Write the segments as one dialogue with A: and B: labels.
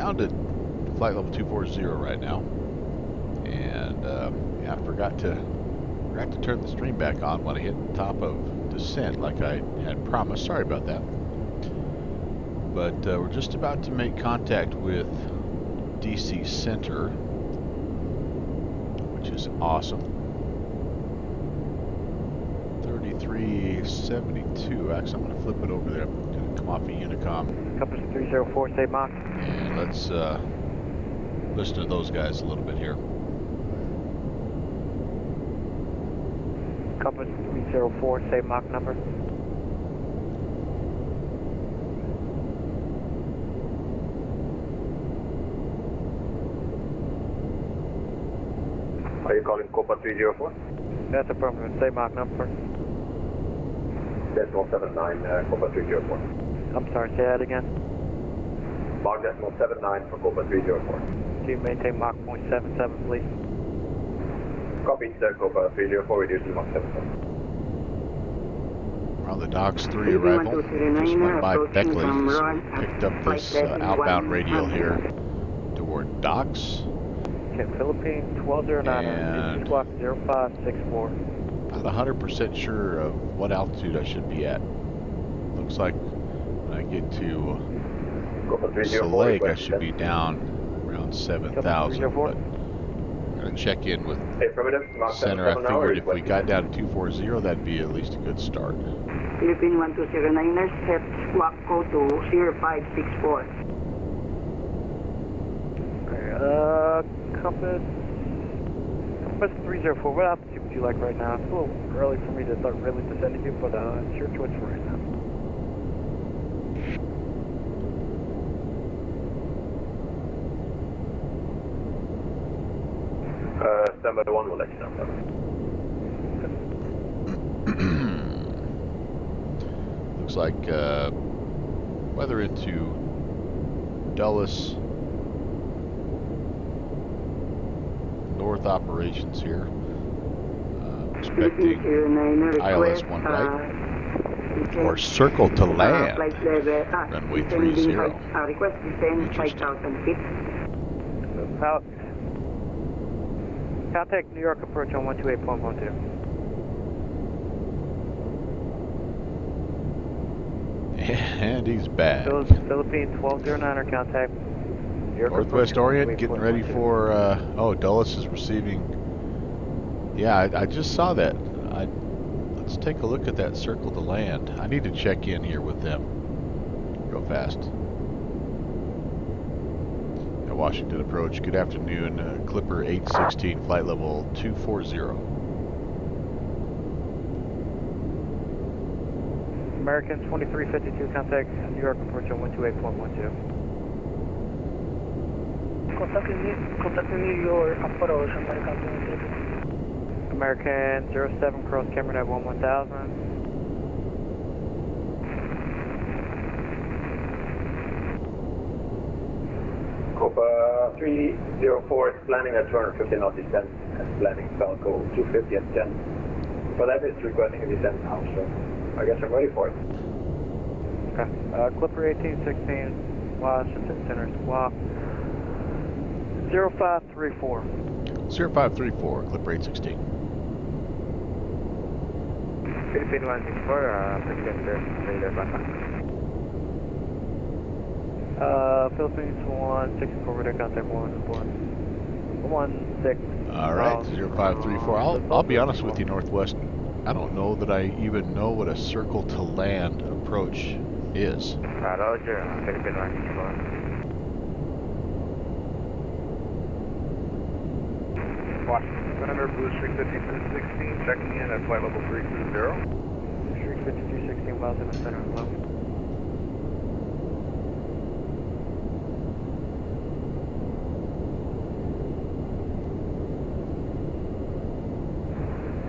A: down to flight level 240 right now, and yeah, I forgot to turn the stream back on when I hit the top of descent, like I had promised. Sorry about that. But we're just about to make contact with DC Center, which is awesome. 3372. Actually, I'm going to flip it over there. I'm going to come off of Unicom.
B: Compass 304, say Mach.
A: And let's listen to those guys a little bit here.
B: Compass 304, say Mach number.
C: Are you calling Copa 304?
B: That's affirmative. Say Mach number.
C: Decimal 79, Copa 304.
B: I'm sorry, say that again.
C: Mach decimal 79 for Copa 304.
B: Do you maintain Mach 0.77, please?
C: Copy, Copa 304, reducing Mach 77.
A: We're on the Docks 3 arrival. Just went by Beckley, so picked up this outbound radial here toward Docks.
B: Okay, Philippines 1209,
A: And
B: squawk 0564.
A: Not 100% sure of what altitude I should be at. Looks like when I get to Lake, I should be down around 7,000. But I'm going to check in with Center. I figured if we got down to 240, that'd be at least a good start.
D: Philippine 1209ers, set squawk code to 0564.
B: Compass 304, what altitude would you like right now? It's a little early for me to start really descending you, but it's your choice for right now.
C: Standby 1 will let you know.
A: Looks like weather into Dulles North operations here. Expecting ILS 1 right. Or circle to land. Runway 30.
D: Request descend 5,000 feet.
B: Contact New York approach on 128.12.
A: And he's back.
B: Philippines 1209 or contact New York
A: Northwest Orient getting ready for, oh, Dulles is receiving. Yeah, I just saw that. Let's take a look at that circle to land. I need to check in here with them real fast. Washington approach. Good afternoon. Clipper 816, flight level 240.
B: American 2352, contact New York approach on 128.12.
D: Contact New York approach,
B: American 07, cross Cameron at 1000.
C: Copa 304 is planning a 250 knot descent and planning Falco 250 at 10. But that is requesting a descent now, so I guess I'm ready for it.
B: Okay. Clipper 1816, Washington Center squawk 0534.
A: 0534, Clipper 816.
B: Philippine 164, Philippines 164, radar contact 116.
A: All right, 0534. I'll be honest with you, Northwest. I don't know that I even know what a circle to land approach is.
B: Roger, Philippine 164.
C: Washington Center, Blue Streak 5216, checking in at flight level 320.
B: Streak 5216, miles in the center of low.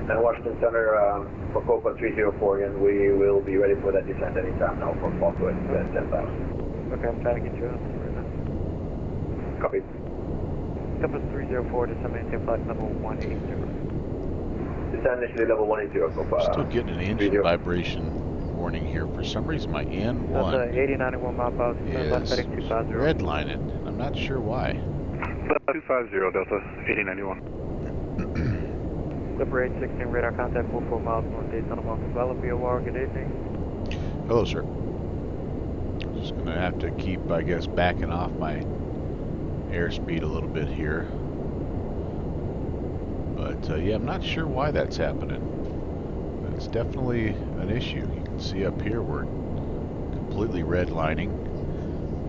C: And Washington Center for Copa 304, and we will be ready for that descent anytime now for Falco at 10,000.
B: Okay, I'm trying to get you out right now.
C: Copy.
B: Compass 304, descend maintain flight level 180.
C: Descend initially level 180, Copa.
A: Still getting an engine vibration warning here. For some reason, my N1
B: That's 8091 mile power.
A: is redlining. I'm I'm not sure why.
E: 250 Delta 8091.
B: Clipper 816 radar contact 44 miles northeast on a Mount Valley VOR. Good evening.
A: Hello, sir. Just going to have to keep, I guess, backing off my airspeed a little bit here. But yeah, I'm not sure why that's happening. But it's definitely an issue. You can see up here we're completely redlining,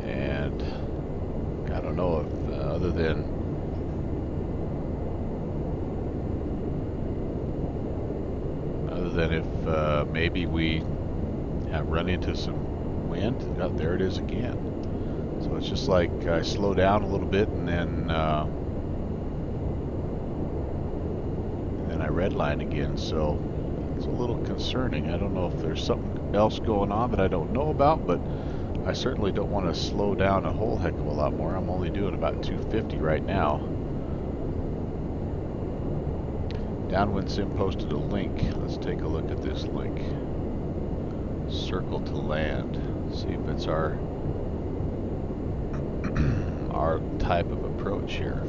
A: and I don't know if other than if maybe we have run into some wind. Oh, there it is again. So it's just like I slow down a little bit and then I redline again. So it's a little concerning. I don't know if there's something else going on that I don't know about, but I certainly don't want to slow down a whole heck of a lot more. I'm only doing about 250 right now. Downwind Sim posted a link. Let's take a look at this link. Circle to land. See if it's our our type of approach here.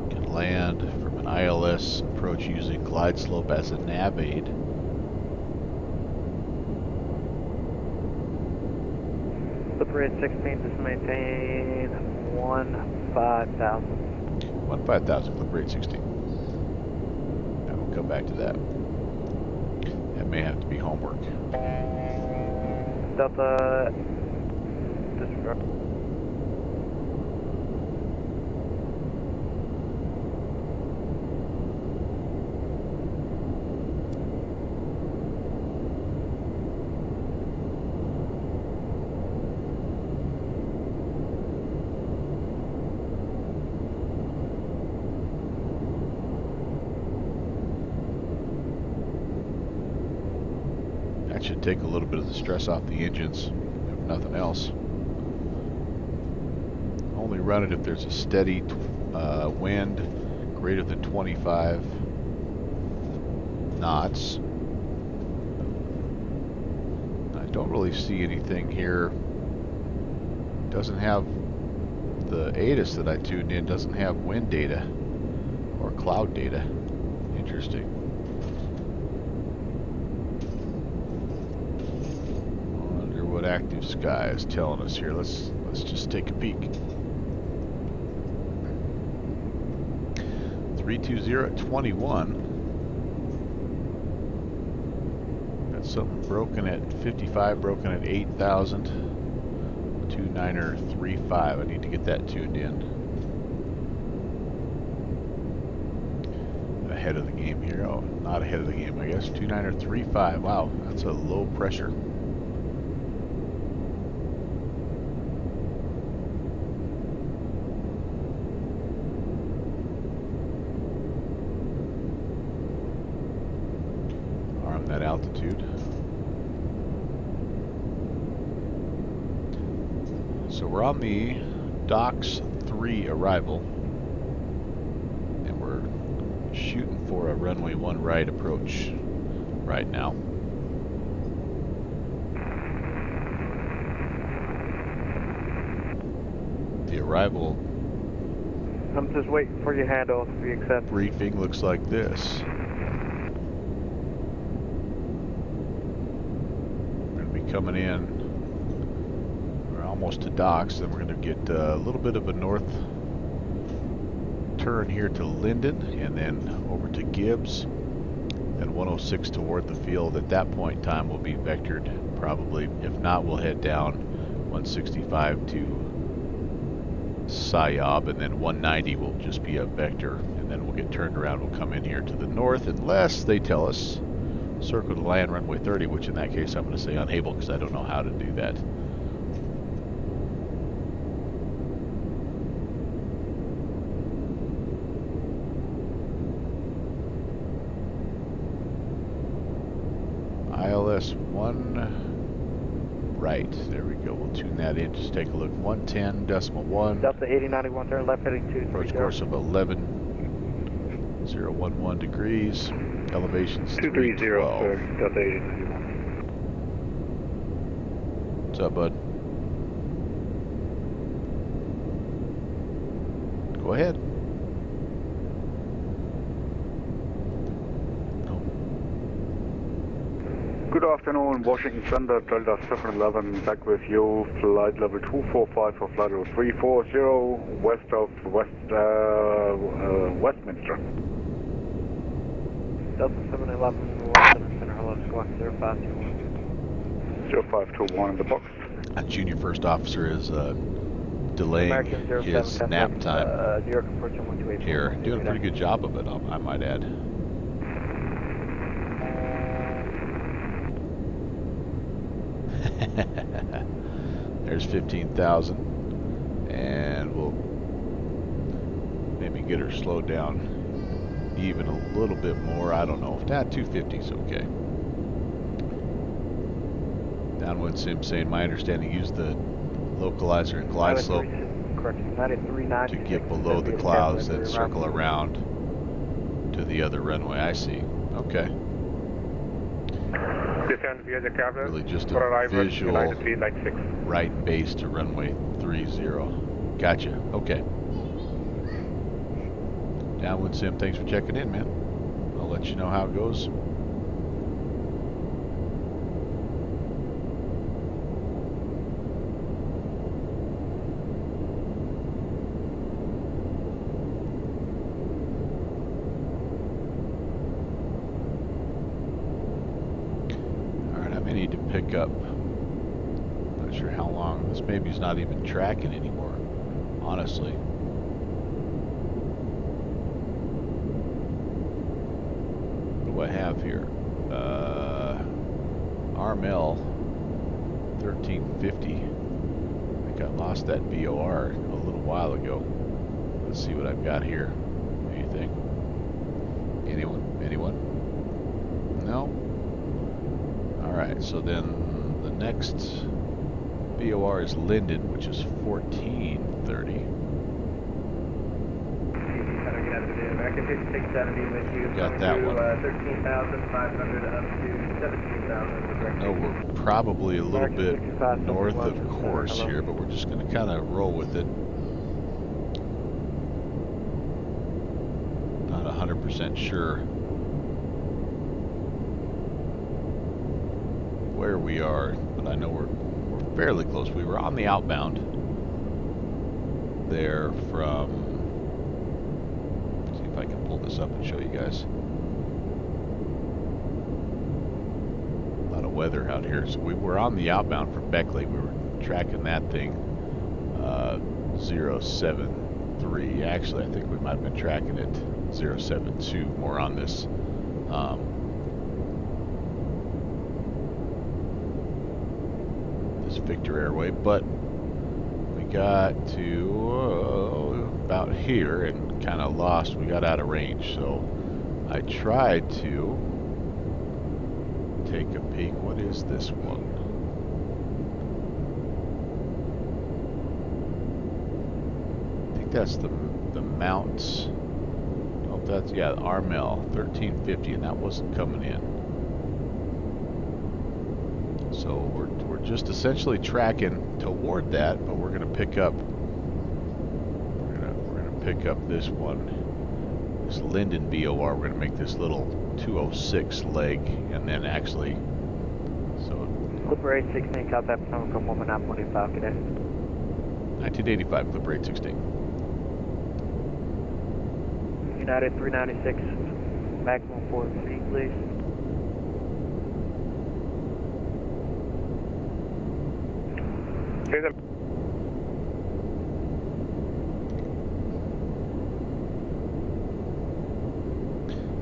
A: Can land from an ILS approach using glide slope as a nav aid.
B: Clipper 816, just maintain 15,000.
A: 15,000, Clipper 816. I will come back to that. That may have to be homework.
B: Delta, disregard.
A: That should take a little bit of the stress off the engines, if nothing else. Only run it if there's a steady wind greater than 25 knots. I don't really see anything here. Doesn't have the ATIS that I tuned in, doesn't have wind data or cloud data. Interesting. What active sky is telling us here. Let's just take a peek. 320 at 21. Got something broken at 55, broken at 8,000. 2935. I need to get that tuned in. Ahead of the game here. Oh, not ahead of the game, I guess. 2935. Wow, that's a low pressure. That altitude. So we're on the docks 3 arrival, and we're shooting for a runway 1 right approach right now. The arrival
B: I'm just waiting for your handoff to be accepted.
A: briefing looks like this. Coming in, we're almost to docks, then we're going to get a little bit of a north turn here to Linden, and then over to Gibbs, and 106 toward the field. At that point in time we'll be vectored probably. If not, we'll head down 165 to Sayab, and then 190 will just be a vector, and then we'll get turned around. We'll come in here to the north unless they tell us circle to land runway 30, which in that case I'm going to say unable because I don't know how to do that. ILS 1 right. There we go. We'll tune that in. Just take a look. 110.1.
B: Delta 8091, turn left heading 230.
A: Approach course of 11.011 degrees. Elevations
E: 230
A: 312.
E: for Delta 8091.
A: What's up, bud? Go ahead.
E: Good afternoon, Washington Center, Delta 711, back with you, flight level 245 for flight level 340, west of Westminster.
B: Delta 711, Washington Center, hello, squawk 0521.
E: 0521 in the box.
A: Junior First Officer is delaying
B: American 07,
A: his nap time
B: New York approaching 128.
A: here. Doing a pretty good job of it, I might add. There's 15,000, and we'll maybe get her slowed down even a little bit more. I don't know. If that 250 is okay. Downwind sim saying, my understanding, use the localizer and glide slope to get below the clouds, then circle around to the other runway. I see. Okay. Really just a visual right base to runway 30. Gotcha. Okay. Downwind sim, thanks for checking in, man. I'll let you know how it goes. Pick up. Not sure how long. This baby's not even tracking anymore, honestly. What do I have here? RML 1350. I think I lost that BOR a little while ago. Let's see what I've got here. Anything? Anyone? No? Alright, so then the next BOR is Linden, which is 1430. Got that one.
B: 13,500 up to 17,000.
A: No, we're probably a little bit north of course here, but we're just going to kind of roll with it. Not 100% sure where we are, but I know we're fairly close. We were on the outbound there from, let's see if I can pull this up and show you guys. A lot of weather out here. So we were on the outbound from Beckley. We were tracking that thing 073. Actually, I think we might have been tracking it 072, more on this Victor Airway, but we got to about here and kind of lost. We got out of range, so I tried to take a peek. What is this one? I think that's the Mounts. Oh, that's, yeah, RML 1350, and that wasn't coming in. So we're just essentially tracking toward that, but we're going to pick up. We're going to pick up this one, this Linden BOR. We're going to make this little 206 leg, and then actually. So.
B: Clipper 816, contact from Woman App 25 Cadet.
A: 1985, Clipper 816.
B: United 396, maximum 4 feet, please.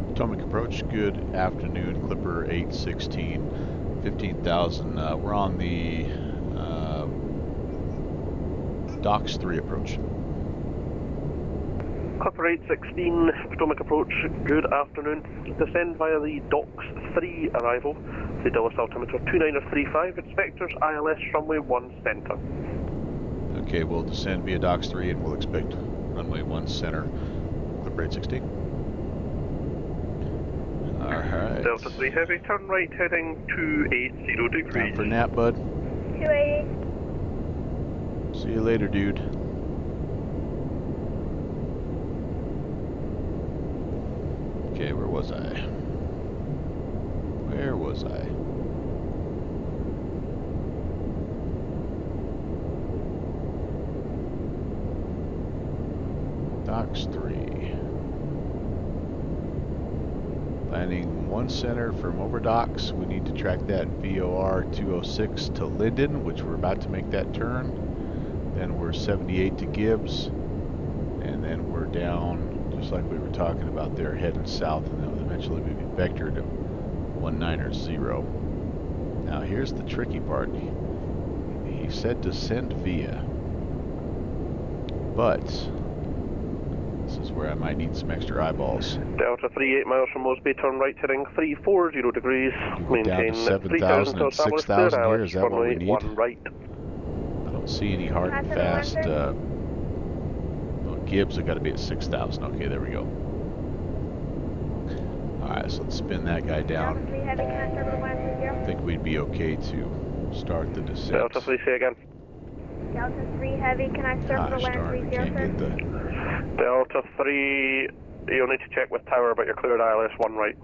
A: Potomac approach, good afternoon, Clipper 816, 15,000. We're on the Docks 3 approach.
F: Clipper 816, Potomac approach, good afternoon. Descend via the Docks 3 arrival. The Dulles altimeter 2935, inspectors ILS runway 1 center.
A: Okay, we'll descend via Docks 3 and we'll expect runway 1 center, Clipper 816. Alright.
F: Delta 3 heavy, turn right heading 280 degrees.
A: Time for nap, bud.
G: 280.
A: See you later, dude. was I? Where was I? Docks 3. Landing 1 center from over docks. We need to track that VOR 206 to Linden, which we're about to make that turn. Then we're 78 to Gibbs. And then we're down, just like we were talking about there, heading south, and then eventually we'll be vectored to 190. Now here's the tricky part. He said to send via, but this is where I might need some extra eyeballs.
F: Delta 3, 8 miles from Mosby, turn right heading 340 degrees. Maintain
A: 7,000 and 6,000 here, is that what we need?
F: 1 right.
A: I don't see any hard and fast. Gibbs, I got to be at 6,000. Okay, there we go. Alright, so let's spin that guy down. I think we'd be okay to start the descent.
F: Delta 3, say again.
G: Delta 3 heavy, can I start for the land 30,
A: can't get the...
F: Delta 3, you'll need to check with tower, but you're cleared ILS 1 right.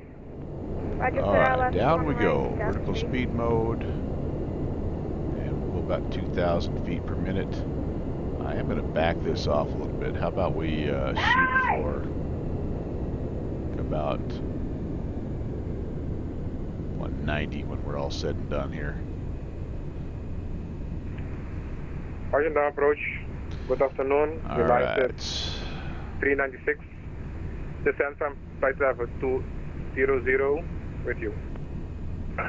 G: Roger,
A: Alright, down we go.
G: right,
A: Vertical speed mode. And we'll go about 2,000 feet per minute. I am going to back this off a little bit. How about we shoot for about 190 when we're all said and done here.
H: Argentine approach. Good afternoon.
A: Alright.
H: 396. Descend from flight level 200 with you.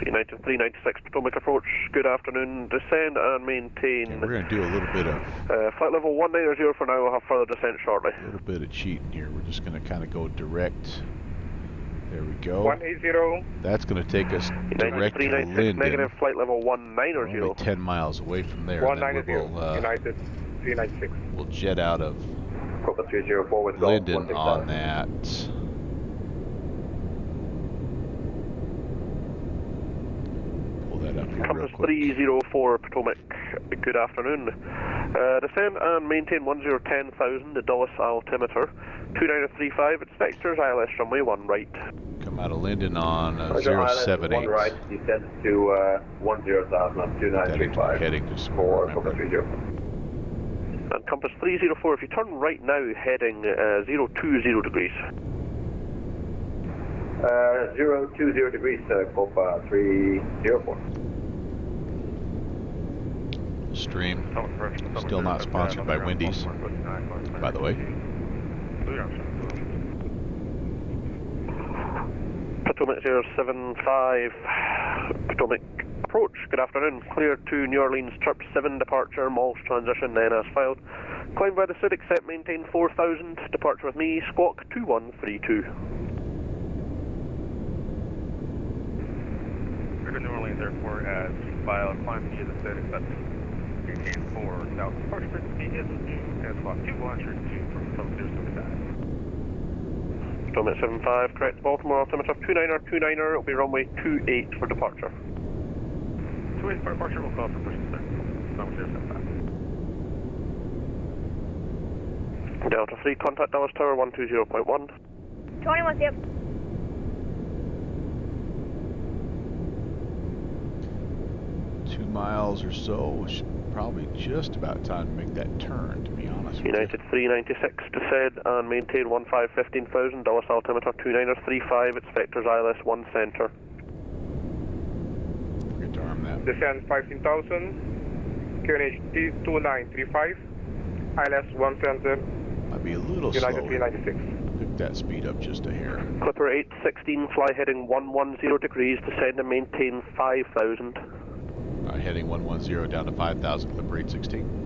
F: United 396 Potomac approach. Good afternoon. Descend and maintain.
A: Okay, we're going to do a little bit of...
F: flight level 190 for now. We'll have further descent shortly.
A: A little bit of cheating here. We're just going to kind of go direct. There we go.
H: 180.
A: That's going to take us direct to Linden.
F: Negative flight level 190.
A: We're only 10 miles away from there.
H: 190.
A: We'll,
H: United 396.
A: We'll jet out of
C: Copper 304 with
A: Linden on that. Pull that up here real
F: Compass
A: quick.
F: 304 Potomac. Good afternoon. Descend and maintain 10,000, the Dulles altimeter. 2935, inspectors, ILS runway 1 right.
A: Come out of Linden on
C: ILS
A: 078.
C: 1 right, descend to 10,000 on 2935.
A: Heading to Small,
C: For
A: remember.
C: Copper 30.
F: And Compass 304, if you turn right now, heading 020 degrees.
C: 020 degrees, Copa 304.
A: Stream. Still not sponsored by Wendy's, by the way.
F: Potomac 075, Potomac approach. Good afternoon. Clear to New Orleans, Trip 7 departure, Malls transition, then as filed. Climb by the suit, accept, maintain 4,000. Departure with me, squawk 2132.
I: Clear to New Orleans Airport as filed. Climb via the suit, accept, maintain 4,000. Departure with me is as squawk 2132 from 075.
F: Potomac 75, correct. Baltimore altimeter 29er, it'll be runway 28 for departure.
I: 28 for departure, we'll call for pushing sir. Number 075.
F: Delta 3, contact Dallas Tower 120.1.
G: 21, yep.
A: Two miles or so, which probably just about time to make that turn, to be honest with
F: United 396, descend and maintain 15,000, Dallas altimeter 2935, inspectors ILS 1 center.
A: you. Forget to arm that.
H: Descend 15,000. QNH 2935. ILS 1 center.
A: Might be a little
H: United
A: slow.
H: 396.
A: Pick that speed up just a hair.
F: Clipper 816, fly heading 110 degrees, descend and maintain 5,000.
A: Heading 110 down to 5,000, Clipper 816.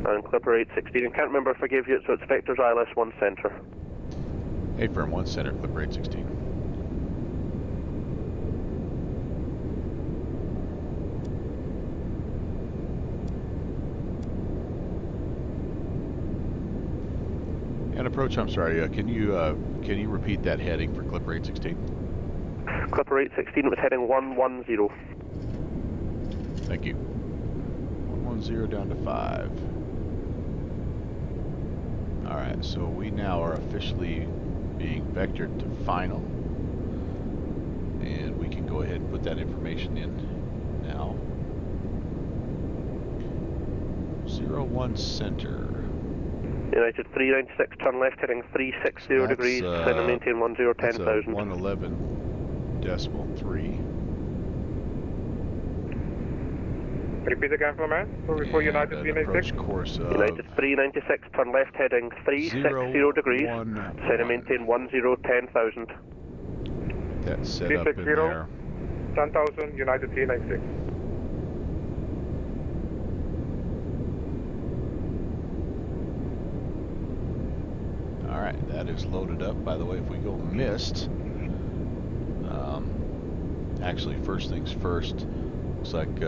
F: And Clipper 816, and can't remember if I gave you it, so it's Vectors ILS 1 center.
A: Hey, firm 1 center, Clipper 816. And approach, I'm sorry, can you repeat that heading for Clipper 816?
F: Clipper 816 was heading 110.
A: Thank you. 110 down to 5. Alright, so we now are officially being vectored to final. can go ahead and put that information in now. 01 center.
F: United 396, turn left heading 360 degrees, descend and maintain 10, 10,000.
A: 111.3.
H: Repeat again for me. For United
A: And
H: 396.
A: approach course of
F: United 396, turn left heading 360 degrees, descend and maintain 10, 10,000.
A: That's set up in
H: 360.
A: there.
H: 10,000, United 396.
A: Alright, that is loaded up. By the way, if we go missed, actually first things first, looks like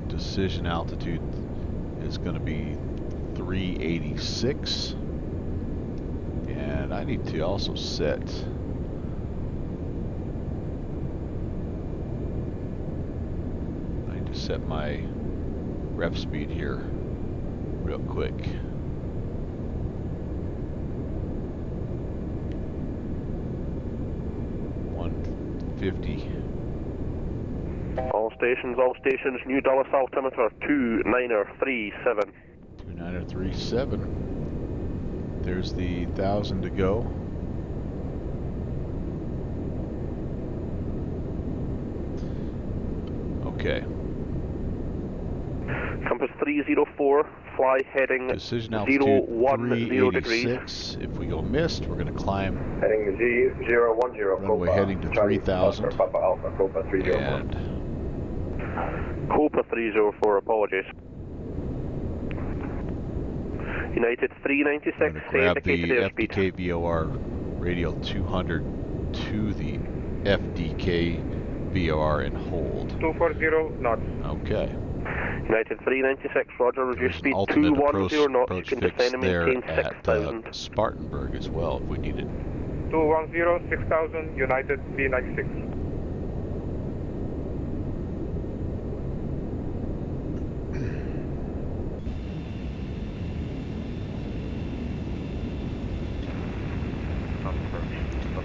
A: decision altitude is going to be 386, and I need to also set my rep speed here real quick.
F: All stations, new Dulles altimeter 2937.
A: 2937. There's the 1,000 to go. Okay.
F: Compass 304, fly heading
A: Decision altitude
F: 010 degrees.
A: 386. If we go missed, we're going to climb
C: Heading 010,
A: runway heading to 3,000.
C: Papa Alpha, Copa 304.
A: And
F: Copa 304, apologies. United 396,
A: grab the
F: indicated airspeed.
A: FDK VOR radial 200 to the FDK VOR and hold.
H: 240 knots.
A: Okay.
F: United 396, roger, reduce
A: There's
F: speed
A: an alternate
F: 210 knots,
A: approach
F: you can
A: fix
F: descend and
A: there
F: maintain
A: at
F: 6,000.
A: Spartanburg as well if we need it.
H: 210, 6,000, United 396.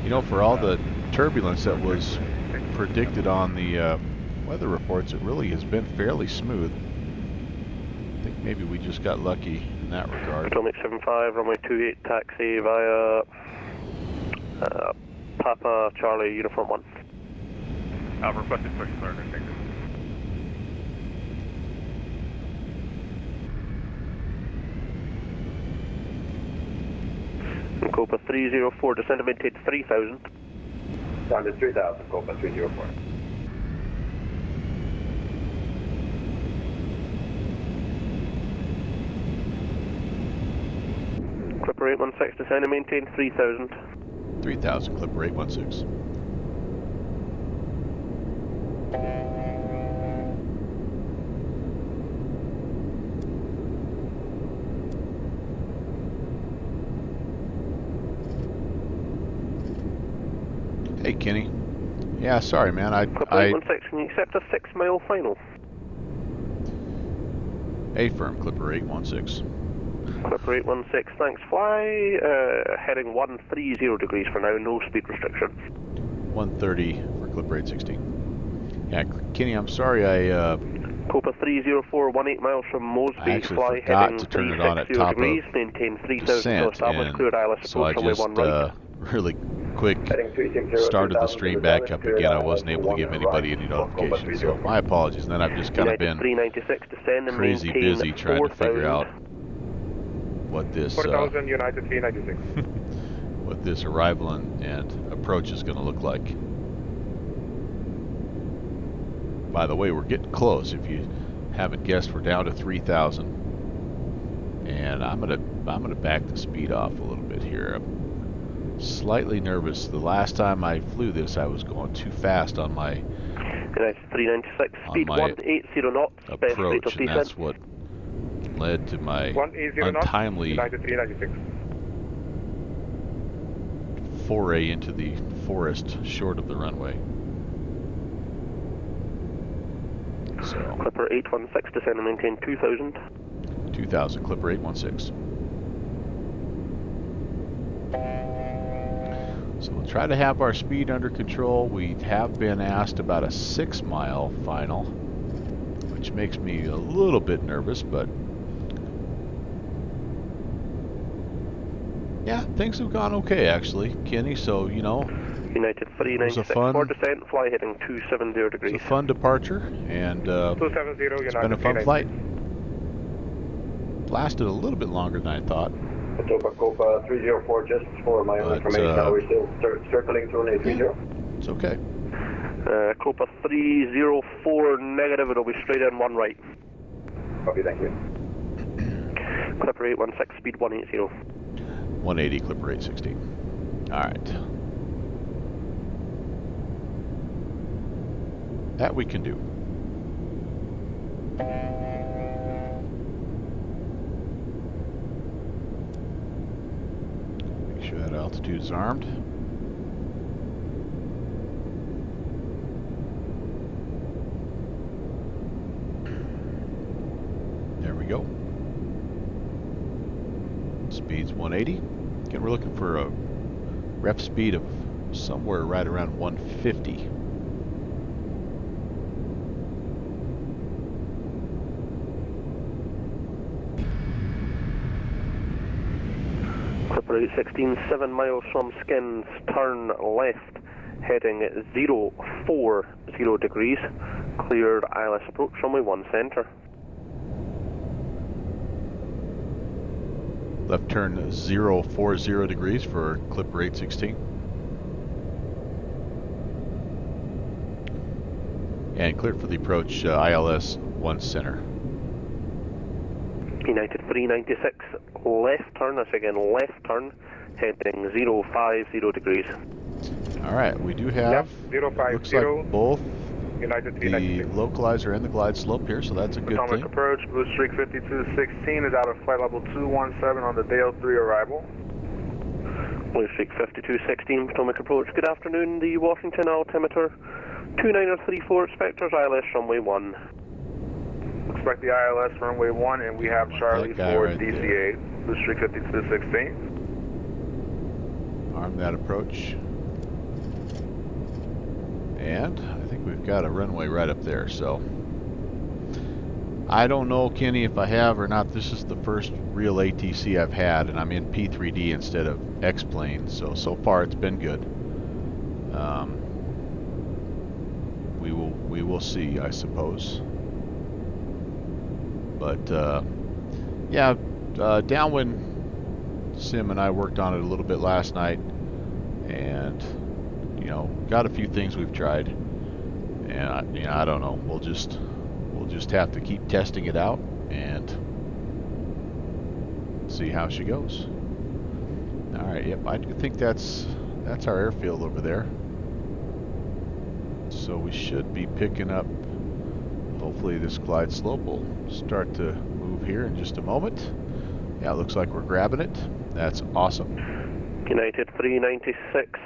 A: You know, for all the turbulence that was predicted on the weather reports, it really has been fairly smooth. I think maybe we just got lucky in that regard.
F: Potomac 75, runway 28, taxi via Papa Charlie Uniform 1.
I: Requested push starter, thank you.
F: Copa 304, descend and maintain 3,000.
C: Down to 3,000, Copa 304.
F: Clipper 816, descend and maintain 3,000.
A: 3,000, Clipper 816. Hey, Kenny. Yeah, sorry, man.
F: Clipper 816, can you accept a 6-mile final?
A: A-firm, Clipper 816.
F: Clipper 816, thanks. Fly heading 130 degrees for now, no speed restriction.
A: 130 for Clipper 816. Yeah, Kenny, I'm sorry I
F: Copa 304, 18 miles from Mosby, fly
A: forgot
F: heading
A: to turn it on at
F: 360
A: top
F: degrees,
A: of
F: maintain 3,000
A: descent,
F: established, cleared ILS
A: so I
F: approach runway
A: just
F: 1 right.
A: really quick started the stream back up again. I wasn't able to give anybody any notifications, so my apologies. And then I've just kind of been
F: 396, descend and
A: crazy
F: maintain
A: busy trying to figure
F: 4,000.
A: out what this
H: 4,000, United 396.
A: what this arrival and approach is going to look like. By the way, we're getting close. If you haven't guessed, we're down to 3,000, and I'm gonna back the speed off a little bit here. I'm slightly nervous. The last time I flew this, I was going too fast on my
F: United 396, speed 180 knots, best rate of
A: approach, and
F: descent.
A: that's what led to my
H: 180 knots,
A: untimely
H: United 396.
A: foray into the forest short of the runway. So,
F: Clipper 816, descend and maintain 2,000.
A: 2,000, Clipper 816. So So we'll try to have our speed under control. We have been asked about a 6-mile final, which makes me a little bit nervous, but yeah, things have gone okay actually, Kenny. So, you know,
F: United 396 for descent, fly heading 270 degrees.
A: It's a fun departure, and
H: 270,
A: it's been a fun flight. Lasted a little bit longer than I thought.
C: Copa 304, just for my own information, are we still circling through an 830?
A: It's okay.
F: Copa 304 negative, it'll be straight in, one right.
C: Copy, thank you.
F: Clipper 816, speed 180.
A: 180, Clipper 816. Alright. That we can do. Make sure that altitude's armed. There we go. Speed's 180. Again, we're looking for a rep speed of somewhere right around 150.
F: Clipper 816, 7 miles from Skins, turn left, heading 040 degrees, cleared ILS approach, runway 1 center.
A: Left turn 040 degrees for Clipper 816. And cleared for the approach ILS 1 center.
F: United 396, left turn, that's again left turn, heading 050 degrees.
A: Alright, we do have, looks like both
H: United
A: the localizer and the glide slope here, so that's a good
E: Potomac
A: thing.
E: approach, Blue Streak 5216 is out of flight level 217 on the Dale 3 arrival.
F: Blue Streak 5216, Potomac approach, good afternoon, the Washington altimeter 2934, expectors ILS runway 1.
E: Expect the ILS runway 1, and we have Charlie for
A: right
E: DCA, Blue Streak 5216.
A: Arm that approach. And I think we've got a runway right up there, so I don't know, Kenny, if I have or not. This is the first real ATC I've had, and I'm in P3D instead of X-plane, so far it's been good. We will see, I suppose. But yeah, downwind sim and I worked on it a little bit last night, and you know, got a few things we've tried, and you know, I don't know. We'll just have to keep testing it out and see how she goes. All right, yep, I do think that's our airfield over there. So we should be picking up. Hopefully this glide slope will start to move here in just a moment. Yeah, it looks like we're grabbing it. That's awesome.
F: United 396.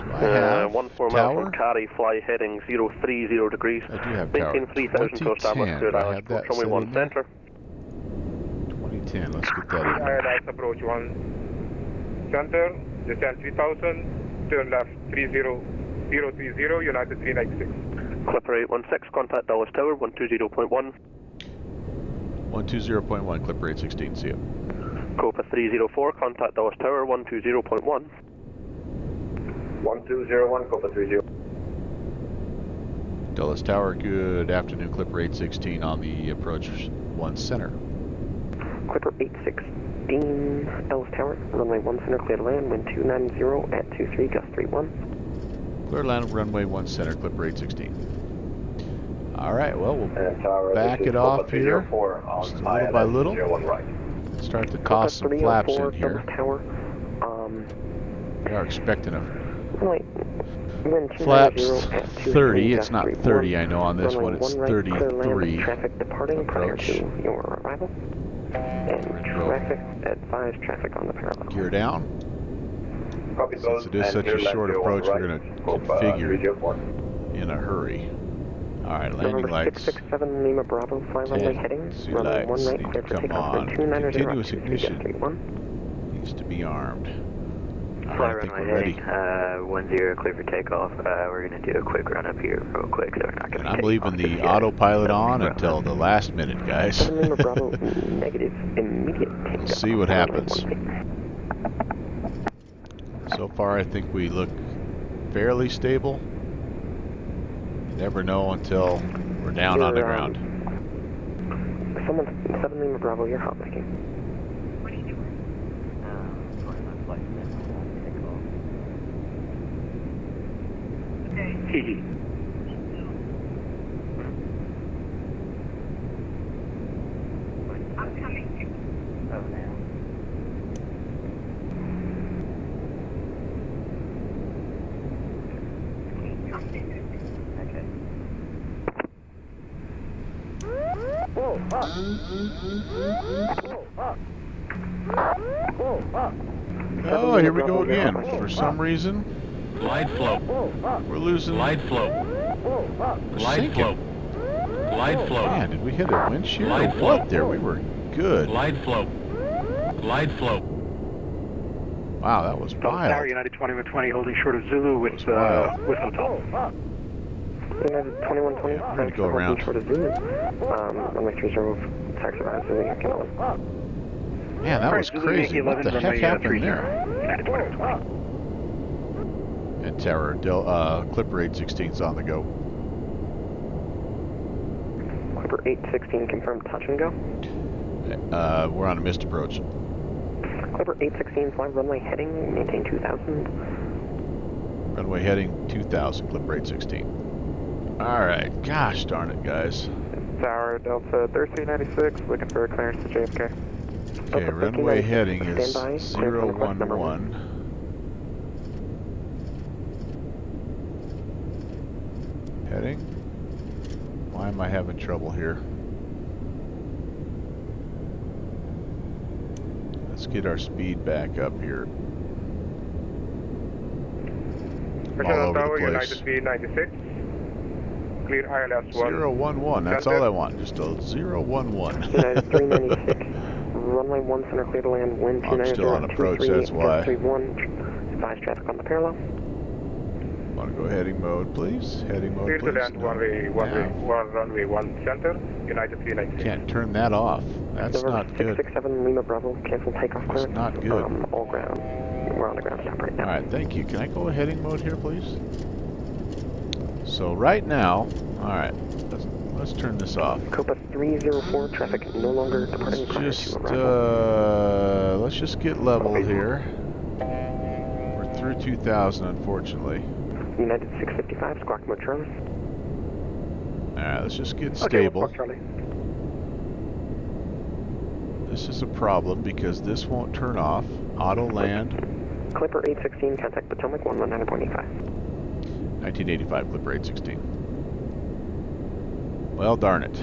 F: 14 miles from Cary, fly heading 030 degrees.
A: I do have tower.
F: Maintain 3000 to establish cleared ILS approach, runway 1 center.
A: 2010, let's get that in there.
H: ILS approach 1 center, descend 3000, turn left 30030, United 396.
F: Clipper 816, contact Dallas Tower 120.1.
A: 120.1, Clipper 816, see you.
F: Copa 304, contact Dallas Tower 120.1.
C: 1201, Copa 30.
A: Dallas Tower, good afternoon, Clipper 816 on the approach 1 center.
F: Clipper 816, Dallas Tower, runway 1 center, clear to land, wind 290 at 23, gust 31.
A: Clear land, runway 1 center, Clipper 816. Alright, well, we'll back it off here, just little by little. Start to toss some flaps in here. We are expecting a flaps 30, it's not 30 I know on this one, it's 33
F: traffic departing prior to your arrival. And traffic, advise traffic on the parallel.
A: Gear down. Since it is such a short approach, we're going to configure in a hurry. Alright, landing lights.
F: 667 Lima Bravo, fly runway heading.
A: See
F: Runway 1
A: lights
F: right,
A: need
F: clear
A: to
F: for
A: come
F: takeoff,
A: on.
F: wind 290
A: Continuous
F: at 23, gust
A: ignition
F: 31.
A: needs to be armed.
B: Fly
A: I think
B: runway
A: we're ready.
B: heading 10, clear for takeoff. We're going to do a quick run up here real quick, so we're not going
A: And
B: to
A: I'm leaving the autopilot on until the last minute, guys.
B: 7 Lima Bravo, negative, immediate takeoff.
A: We'll see what happens. So far, I think we look fairly stable. You never know until we're down on the ground.
B: Someone, 7 Lima Bravo, you're hot making.
G: What are you doing?
B: Going on flight.
G: Okay. I'm coming.
B: Oh, man. Okay.
A: Oh, here we go again. For some reason,
J: Glide flow.
A: we're losing.
J: Glide flow.
A: We're
J: Glide
A: sinking.
J: flow. Glide flow.
A: Man, did we hit a wind shear or
J: Glide flow.
A: what there? We were good.
J: Glide flow. Glide flow.
A: Wow, that was
H: Tower
A: wild.
H: United 2120 holding short of Zulu with
A: wild.
H: hotel.
B: United 2120,
A: Yeah, we're gonna go around.
B: short of Zulu. Runway 30, taxi rise to the Canal.
A: Man, that was crazy. What the heck happened there?
H: United 2120.
A: And Terror, Clipper 816's on the go.
B: Clipper 816, confirmed touch and go.
A: We're on a missed approach.
B: Clipper 816, fly runway heading, maintain 2000.
A: Runway heading 2000, Clipper 816. Alright, gosh darn it, guys.
H: Tower Delta 1396, looking for a clearance to JFK.
A: Okay, runway heading is
B: Standby, clear for request number
A: 011. Heading? Why am I having trouble here? Let's get our speed back up here. All over
H: Tower
A: the place.
H: United 396. Clear ILS 1.
A: 011, that's all I want. Just a 011.
B: United 396, runway 1 center clear to land, wind
A: I'm still on approach, that's why.
B: 31, advise traffic on the parallel.
A: Want to go heading mode, please? Heading mode,
H: Clear to
A: please?
H: land
A: No.
H: runway 1 center, United 396.
A: Can't turn that off. That's
B: November
A: not good.
B: 667 Lima Bravo, cancel takeoff
A: That's
B: clearance.
A: not good.
B: All ground. We're on the ground stop right now.
A: Alright, thank you. Can I go heading mode here, please? So right now, alright, let's turn this off.
B: Copa 304, traffic no longer departing prior to arrival.
A: Let's just get level here. We're through 2000, unfortunately.
B: United 655, squawk mode Charlie.
A: Alright, let's just get stable.
H: Okay, Charlie.
A: This is a problem because this won't turn off. Auto land.
B: Clipper 816, contact Potomac 119.85.
A: 1985, Clipper 816. Well, darn it.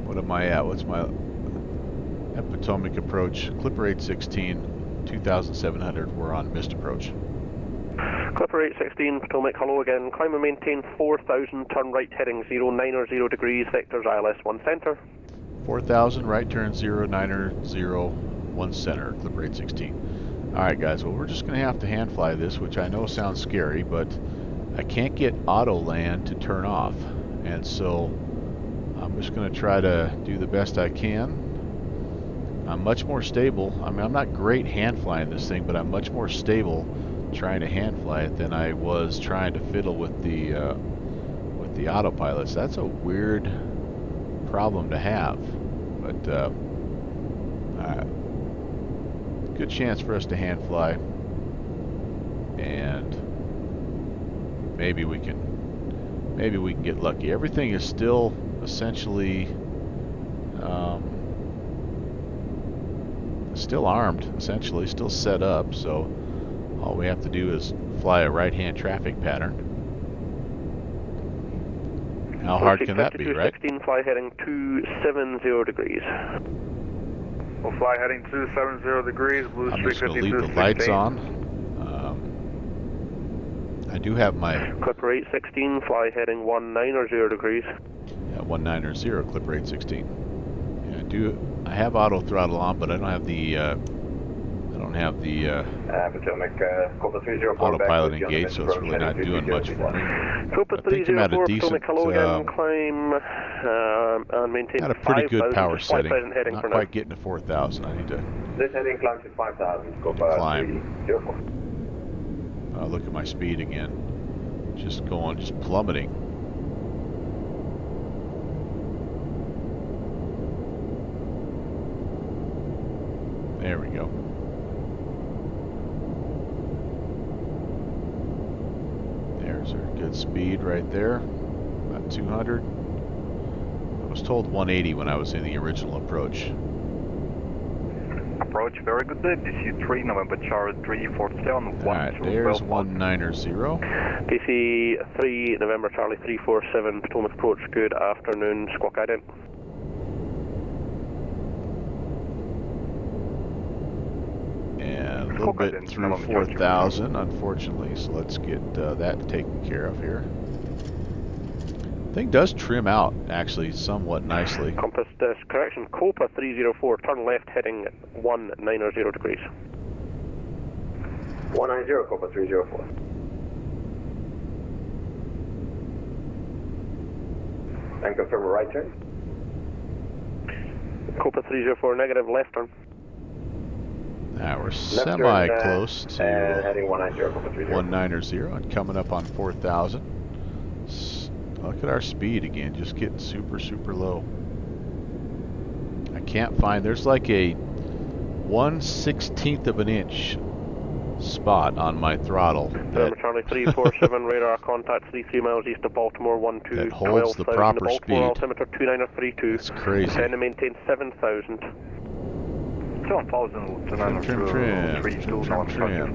A: What am I at? What's my... At Potomac approach, Clipper 816, 2,700. We're on missed approach.
F: Clipper 816, Potomac, hello again. Climb and maintain 4,000, turn right heading 090 degrees, vectors ILS 1 center.
A: 4,000, right turn 090, 1 center, Clipper 816. Alright guys, well we're just going to have to hand fly this, which I know sounds scary, but I can't get auto land to turn off. And so I'm just going to try to do the best I can. I'm much more stable. I mean, I'm not great hand flying this thing, but I'm much more stable trying to hand fly it than I was trying to fiddle with the autopilots. That's a weird problem to have, but good chance for us to hand fly, and maybe we can get lucky. Everything is still essentially still armed, essentially still set up, so all we have to do is fly a right-hand traffic pattern. How hard can that be, right?
F: 16, fly heading 270 degrees.
H: We'll fly heading 270 degrees, blue
A: I'm
H: streak
A: just going to
H: 52
A: leave the lights on. I do have my
F: Clipper 816, fly heading 190 degrees.
A: 190, Clipper 816. And I I have auto throttle on, but I don't have the
C: Potomac, Cobra 304
A: autopilot engaged, so it's really not doing much for me.
F: Cobra
A: I think I'm at a
F: 304,
A: decent,
F: Potomac, hello again, climb and maintain
A: got a pretty good
F: 5,000,
A: power
F: just fly
A: setting.
F: pleasant heading
A: Not
F: for
A: quite
F: now.
A: getting to 4,000. I need to
C: This heading climbs to 5,000, Cobra
A: climb.
C: 304.
A: Look at my speed again. Just plummeting. There we go. There's our good speed right there. About 200. I was told 180 when I was in the original approach.
E: Approach, very good day. DC-3, November Charlie 347.
A: Alright, there's 190.
F: DC-3, November Charlie 347, Potomac approach, good afternoon, squawk ident.
A: And a little bit through 4,000, unfortunately, so let's get that taken care of here. Thing does trim out, actually, somewhat nicely.
F: Compass correction, Copa 304, turn left heading 190 degrees.
C: 190, Cobra 304. And confirm a right turn.
F: Copa 304, negative left turn.
A: Now we're
C: Left turn,
A: semi-close to
C: heading 190, Cobra 304.
A: 190 and coming up on 4,000. Look at our speed again, just getting super, super low. I can't find, there's like a 1/16th of an inch spot on my throttle
F: November Charlie 347, radar contact 33 miles east of Baltimore, 12,
A: that holds the
F: 12,000
A: proper
F: Baltimore,
A: speed.
F: altimeter 2932.
A: It's crazy.
F: Descend and maintain 7,000.
E: 7,000,
A: Trim.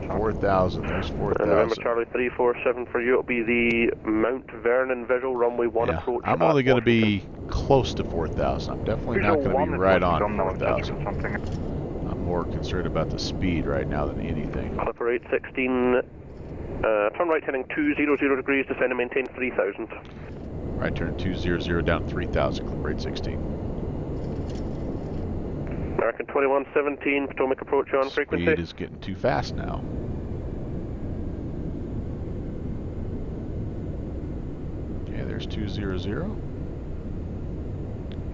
A: 4,000, there's
F: November
A: 4,000.
F: Charlie 347 for you, it'll be the Mount Vernon visual runway 1
A: Yeah,
F: approach.
A: I'm only going to be close to 4,000. I'm definitely not going to be right on 4,000. I'm more concerned about the speed right now than anything.
F: Clipper 816, turn right heading 200 degrees, descend and maintain 3,000.
A: Right turn 200 down 3,000, Clipper 816.
F: American 2117, Potomac approach on frequency.
A: Speed is getting too fast now. Okay, there's 200.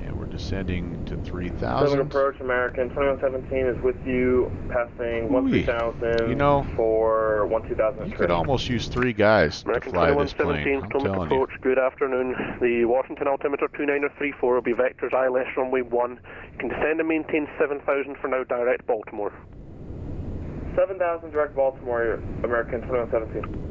A: And we're descending to 3,000.
K: Approach, American 2117 is with you, passing 13,000
A: you know,
K: for 12,000.
A: You could almost use 3 guys to
F: American
A: fly this plane.
F: 2117,
A: I'm
F: Potomac
A: telling you.
F: approach, good afternoon. The Washington altimeter 2934 will be vectors ILS runway 1. You can descend and maintain 7,000 for now, direct Baltimore.
K: 7,000 direct Baltimore, American 2117.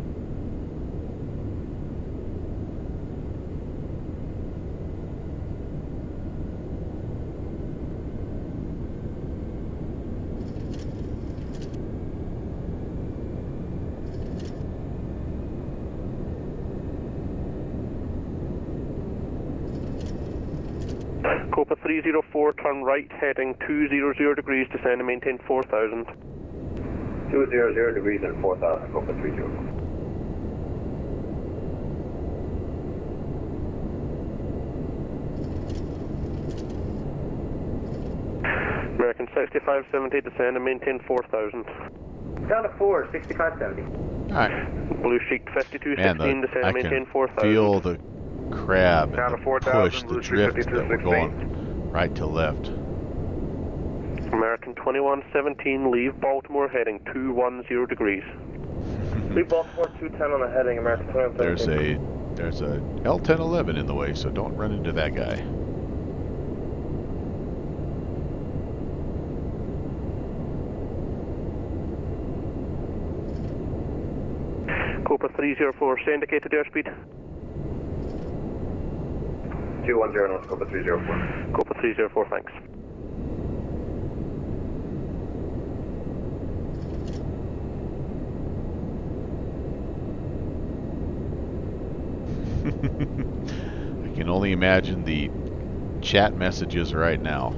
F: Copa 304, turn right heading 200 degrees, descend and maintain 4,000.
C: 200 degrees and 4,000, Cobra 304.
F: American 6570, descend and maintain 4,000.
C: Down to 4, 6570.
A: Alright.
F: Blue Sheik 5216, descend
A: I
F: and maintain
A: can
F: 4,000.
A: feel the crab
E: Down
A: and
E: to
A: the
E: 4,000,
A: push, the
E: Blue Sheik
A: drift that we're
E: 5216.
A: going right to left.
F: American 2117, leave Baltimore heading 210 degrees.
K: Leave Baltimore 210 on the heading, American 2117.
A: There's a L-1011 in the way, so don't run into that guy.
F: Copa 304, say indicated airspeed.
C: 210 knots, Cobra 304.
F: Copa 304, thanks.
A: I can only imagine the chat messages right now.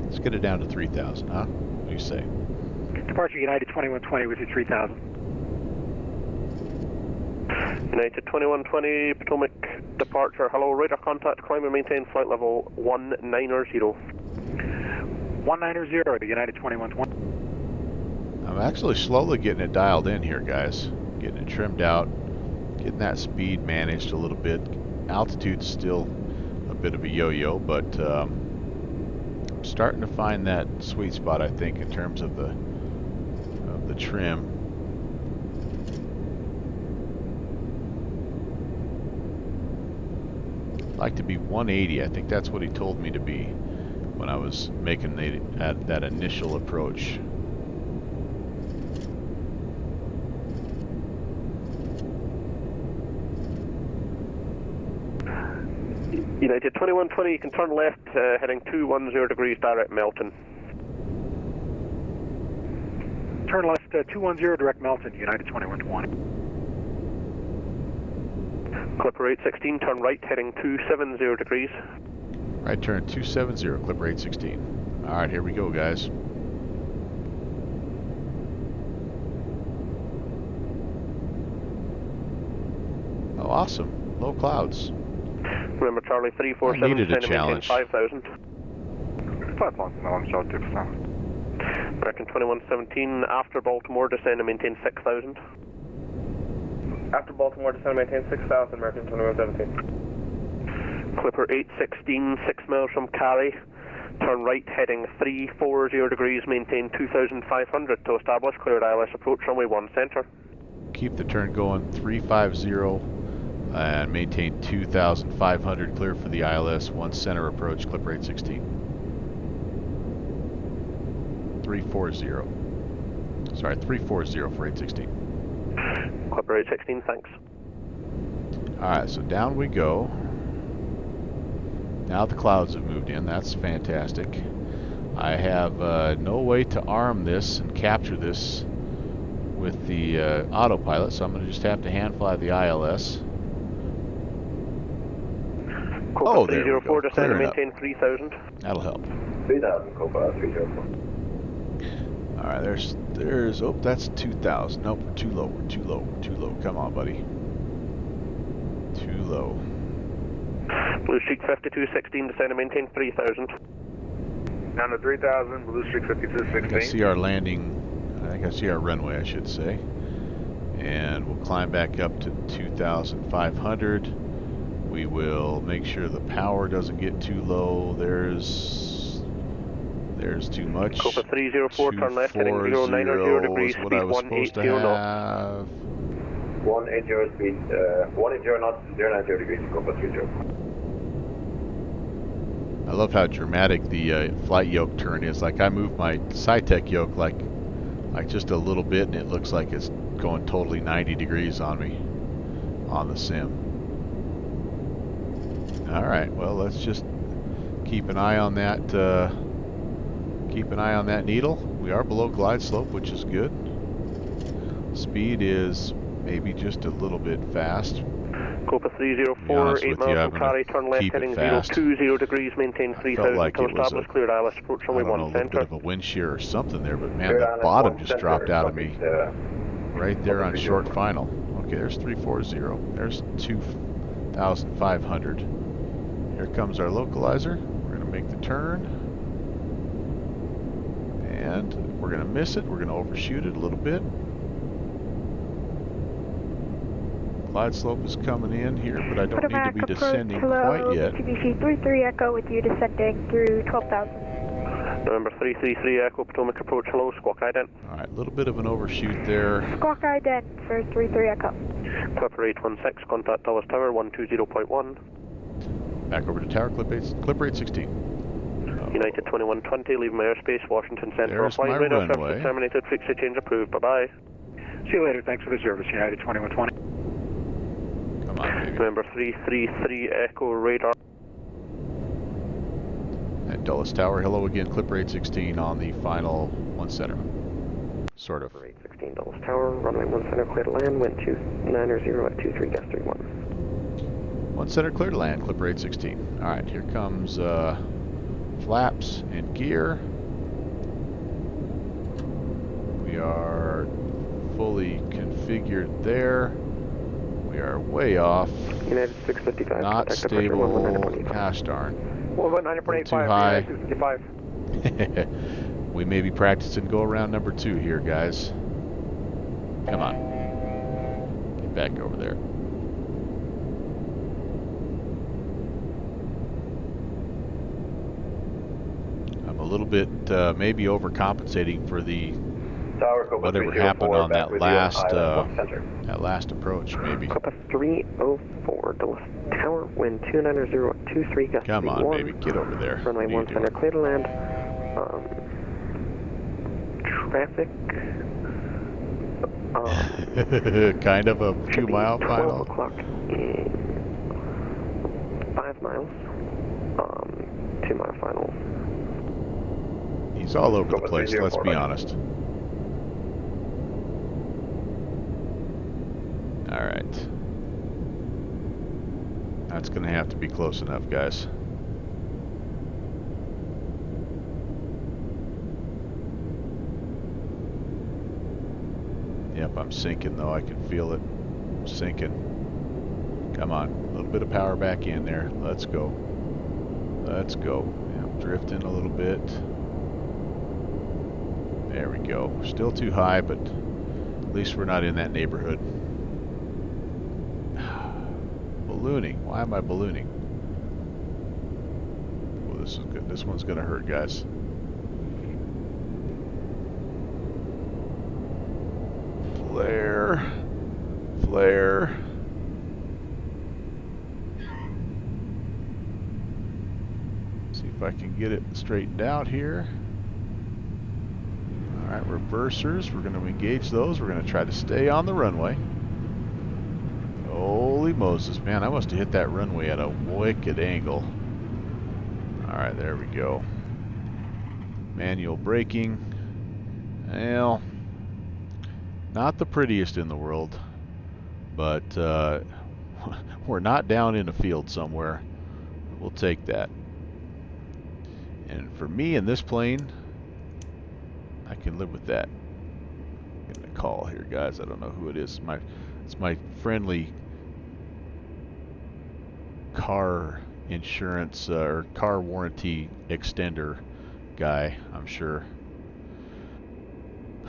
A: Let's get it down to 3,000, huh? What do you say?
B: Departure United 2120 with you 3,000.
F: United 2120, Potomac departure. Hello, radar contact, climb and maintain flight level 190.
B: 190, United 2120.
A: I'm actually slowly getting it dialed in here, guys. Getting it trimmed out, getting that speed managed a little bit. Altitude's still a bit of a yo-yo, but I'm starting to find that sweet spot, I think, in terms of the trim. I'd like to be 180. I think that's what he told me to be when I was making that initial approach.
F: United 2120, you can turn left, heading 210 degrees, direct Melton.
B: Turn left 210, direct Melton, United 2120.
F: Clipper 816, turn right, heading 270 degrees.
A: Right turn 270, Clipper 816. Alright, here we go, guys. Oh, awesome. Low clouds.
F: Remember Charlie 347,
A: I needed a
F: maintain
A: challenge.
F: 5,000.
E: 5 points, now I'm short 2%.
F: American 2117, after Baltimore, descend and maintain 6,000.
K: After Baltimore, descend and maintain 6,000, American 2117.
F: Clipper 816, 6 miles from Cary. Turn right, heading 340 degrees, maintain 2,500 to establish cleared ILS approach, runway 1 center.
A: Keep the turn going 350 and maintain 2,500 clear for the ILS 1 center approach, Clipper 816. 340. Sorry, 340 for 816.
F: Clipper 816, thanks.
A: Alright, so down we go. Now the clouds have moved in. That's fantastic. I have no way to arm this and capture this with the autopilot, so I'm going to just have to hand fly the ILS.
F: Copa
A: There we go.
F: 304, descend and
A: Clearing up.
F: maintain 3,000.
A: That'll help.
C: 3,000, Copa 304.
A: Alright, there's, oh, that's 2,000. Nope, we're too low, we're too low, we're too low. Come on, buddy. Too low.
F: Blue Streak 5216, descend and maintain 3,000.
E: Down to 3,000, Blue Streak
A: I
E: 5216.
A: see our landing, I think I see our runway, I should say. And we'll climb back up to 2,500. We will make sure the power doesn't get too low. There's too much.
F: Copa 304, turn left, heading 090 degrees,
A: what
F: speed
A: I was supposed to
F: 180 knots.
A: have.
C: 180 speed, 180 knots, 090 degrees, Copa 304.
A: I love how dramatic the flight yoke turn is. Like I move my SciTech yoke like just a little bit, and it looks like it's going totally 90 degrees on me on the sim. All right, well, let's just keep an eye on that. Keep an eye on that needle. We are below glide slope, which is good. Speed is maybe just a little bit fast.
F: Copa 304, 8 miles from Cary, turn left, heading 020 degrees, maintain 3,000
A: like
F: to
A: it was
F: establish cleared ILS approach, runway 1
A: a little bit
F: center.
A: of a wind shear or something there, but man, that bottom just dropped out of me right there on short final. Okay, there's 340. There's 2,500. Here comes our localizer. We're going to make the turn. And we're going to miss it. We're going to overshoot it a little bit. Glide slope is coming in here, but I don't need to be descending quite yet.
G: TBC 33 Echo with you descending through 12,000.
F: November 333 Echo, Potomac approach, hello, squawk ident.
A: Alright, a little bit of an overshoot there.
G: Squawk ident for 33 Echo.
F: Clipper 816, contact Dulles Tower 120.1.
A: Back over to tower, Clipper 816.
F: United 2120, leaving my airspace, Washington Central.
A: There's
F: Flying
A: my
F: radar
A: runway.
F: service terminated, frequency change approved, bye-bye.
B: See you later, thanks for the service, United 2120.
A: Come on, baby.
F: November 333 Echo, radar.
A: At Dulles Tower, hello again, Clipper 816 on the final 1 center. Sort of.
F: 816 Dulles Tower, runway 1 center, clear to land, wind 290 at 23 gas 31.
A: 1 center, clear to land, Clipper 816. Alright, here comes flaps and gear. We are fully configured there. We are way off.
B: United 655.
A: Not
B: Contact departure 119.85.
A: stable. Gosh darn.
B: 119.85.
A: Too high.
B: United 655.
A: We may be practicing go around number 2 here, guys. Come on. Get back over there. I'm a little bit maybe overcompensating for the whatever happened on that last approach, maybe.
B: Copa 304, Dulles Tower, wind 290.23, gust
A: Come on,
B: 1.
A: baby, get over there.
B: Runway 1 center, clear to land. Traffic.
A: Kind of a 2 mile
B: 12
A: final.
B: o'clock in 5 miles. 2 mile final.
A: He's all over the place, let's be honest. Alright. That's going to have to be close enough, guys. Yep, I'm sinking though. I can feel it. I'm sinking. Come on. A little bit of power back in there. Let's go. Let's go. Yeah, drifting a little bit. There we go. Still too high, but at least we're not in that neighborhood. Ballooning. Why am I ballooning? Well, this is good. This one's gonna hurt, guys. Flare. Flare. See if I can get it straightened out here. Alright, reversers. We're going to engage those. We're going to try to stay on the runway. Holy Moses, man, I must have hit that runway at a wicked angle. Alright, there we go. Manual braking. Well, not the prettiest in the world, but we're not down in a field somewhere. We'll take that. And for me in this plane, I can live with that. I'm getting a call here, guys. I don't know who it is. It's my friendly car insurance or car warranty extender guy, I'm sure.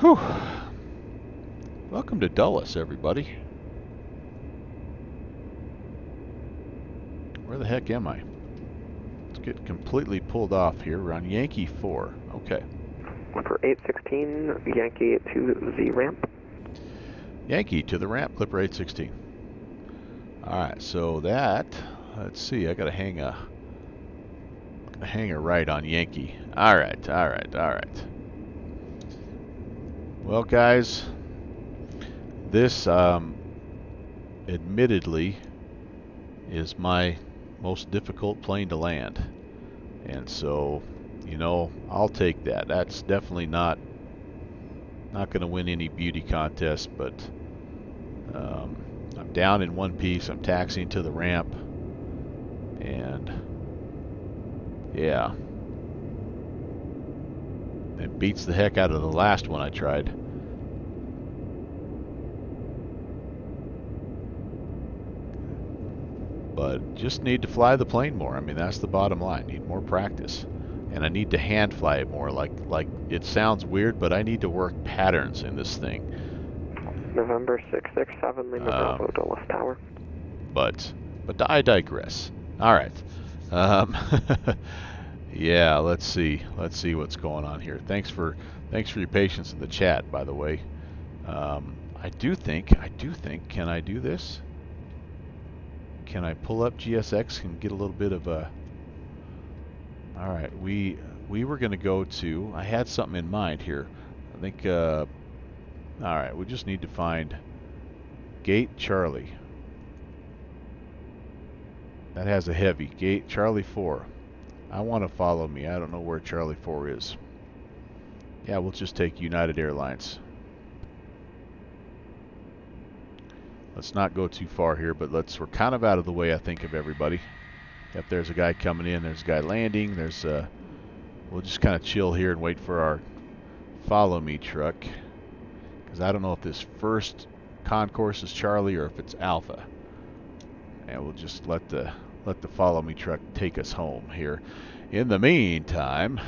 A: Whew. Welcome to Dulles, everybody. Where the heck am I? Let's get completely pulled off here. We're on Yankee 4. Okay.
B: For 816, Yankee to the ramp.
A: Yankee to the ramp, Clipper 816. Alright, so that, let's see, I gotta hang a right on Yankee. Alright. Well, guys, this admittedly is my most difficult plane to land. And so, you know, I'll take that. That's definitely not going to win any beauty contest, but I'm down in one piece. I'm taxiing to the ramp, and yeah, it beats the heck out of the last one I tried. But just need to fly the plane more. I mean, that's the bottom line. Need more practice. And I need to hand fly it more. Like it sounds weird, but I need to work patterns in this thing.
B: November 667, Lima Bravo, Dulles Tower.
A: But I digress. All right. Yeah, let's see what's going on here. Thanks for your patience in the chat, by the way. I do think, can I do this? Can I pull up GSX and get a little bit of a... Alright, we were going to go to... I had something in mind here. I think... Alright, we just need to find Gate Charlie. That has a heavy. Gate Charlie 4. I want to follow me. I don't know where Charlie 4 is. Yeah, we'll just take United Airlines. Let's not go too far here, but we're kind of out of the way, I think, of everybody. If there's a guy coming in, there's a guy landing, we'll just kind of chill here and wait for our follow me truck. Because I don't know if this first concourse is Charlie or if it's Alpha. and we'll just let the follow me truck take us home here. In the meantime,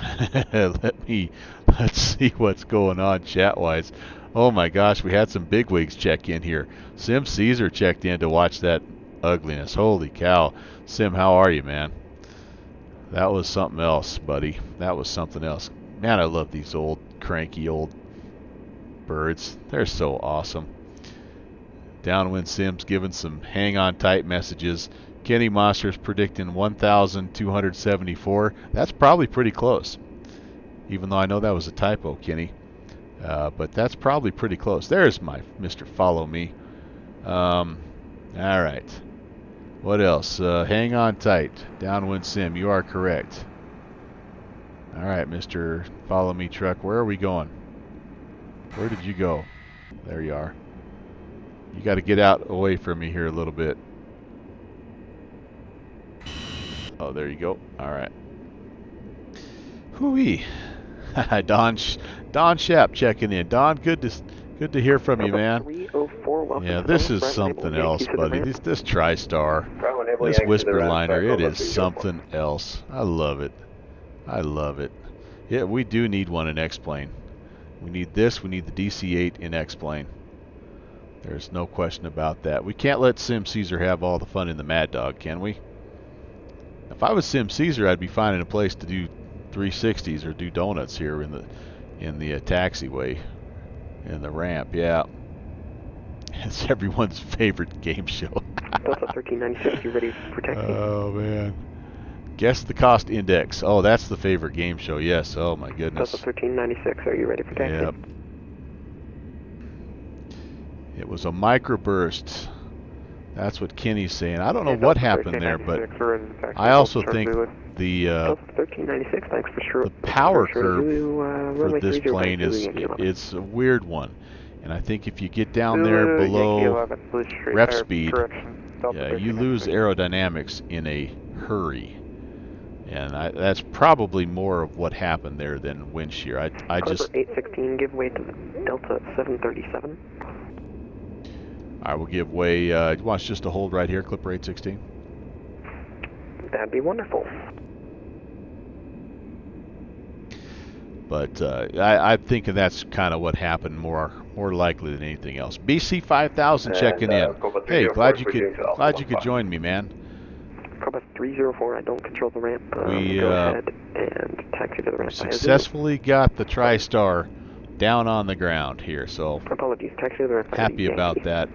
A: let's see what's going on chat-wise. Oh my gosh, we had some bigwigs check in here. Sim Caesar checked in to watch that ugliness. Holy cow. Sim, how are you, man? That was something else, buddy. That was something else. Man, I love these old, cranky old birds. They're so awesome. Downwind Sim's giving some hang-on tight messages. Kenny Monster's predicting 1,274. That's probably pretty close. Even though I know that was a typo, Kenny. But that's probably pretty close. There's my Mr. Follow Me. All right. What else? Hang on tight. Downwind Sim, you are correct. All right, Mr. Follow Me truck. Where are we going? Where did you go? There you are. You got to get out away from me here a little bit. Oh, there you go. All right. Hoo-wee. Don Shap checking in. Don, good to hear from you, man. Yeah, this is something else, buddy. This TriStar, this Whisperliner, it is something else. I love it. I love it. Yeah, we do need one in X-Plane. We need this. We need the DC-8 in X-Plane. There's no question about that. We can't let Sim Caesar have all the fun in the Mad Dog, can we? If I was Sim Caesar, I'd be finding a place to do 360s or do donuts here in the taxiway, in the ramp. Yeah, it's everyone's favorite game show.
B: Delta 1396, you ready for taxi?
A: Oh man, guess the cost index. Oh, that's the favorite game show. Yes. Oh my goodness.
B: Delta 1396, are you ready for taxi?
A: Yep. It was a microburst. That's what Kenny's saying. I don't know what happened there, but I also think the power curve for this plane it's a weird one. And I think if you get down there below rep speed, you lose aerodynamics in a hurry. And that's probably more of what happened there than wind shear. I just
B: 816, give way to Delta 737.
A: I will give way. You want us just to hold right here, Clipper 816?
B: That'd be wonderful.
A: But I'm thinking that's kind of what happened more likely than anything else. BC 5000 checking in. Hey, glad you could join me, man.
B: Cobra 304. I don't control the ramp.
A: We
B: go ahead and taxi to the ramp.
A: Successfully got the TriStar down on the ground here, so
B: apologies. Taxi to the ramp.
A: Happy about that.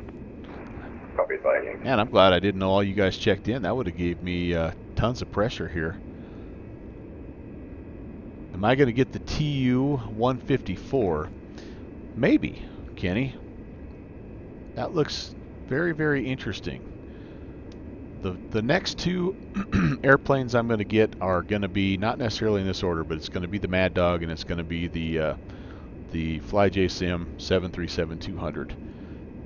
A: Man, I'm glad I didn't know all you guys checked in. That would have gave me tons of pressure here. Am I going to get the TU 154? Maybe, Kenny. That looks very, very interesting. The next two airplanes I'm going to get are going to be not necessarily in this order, but it's going to be the Mad Dog and it's going to be the FlyJSim 737-200.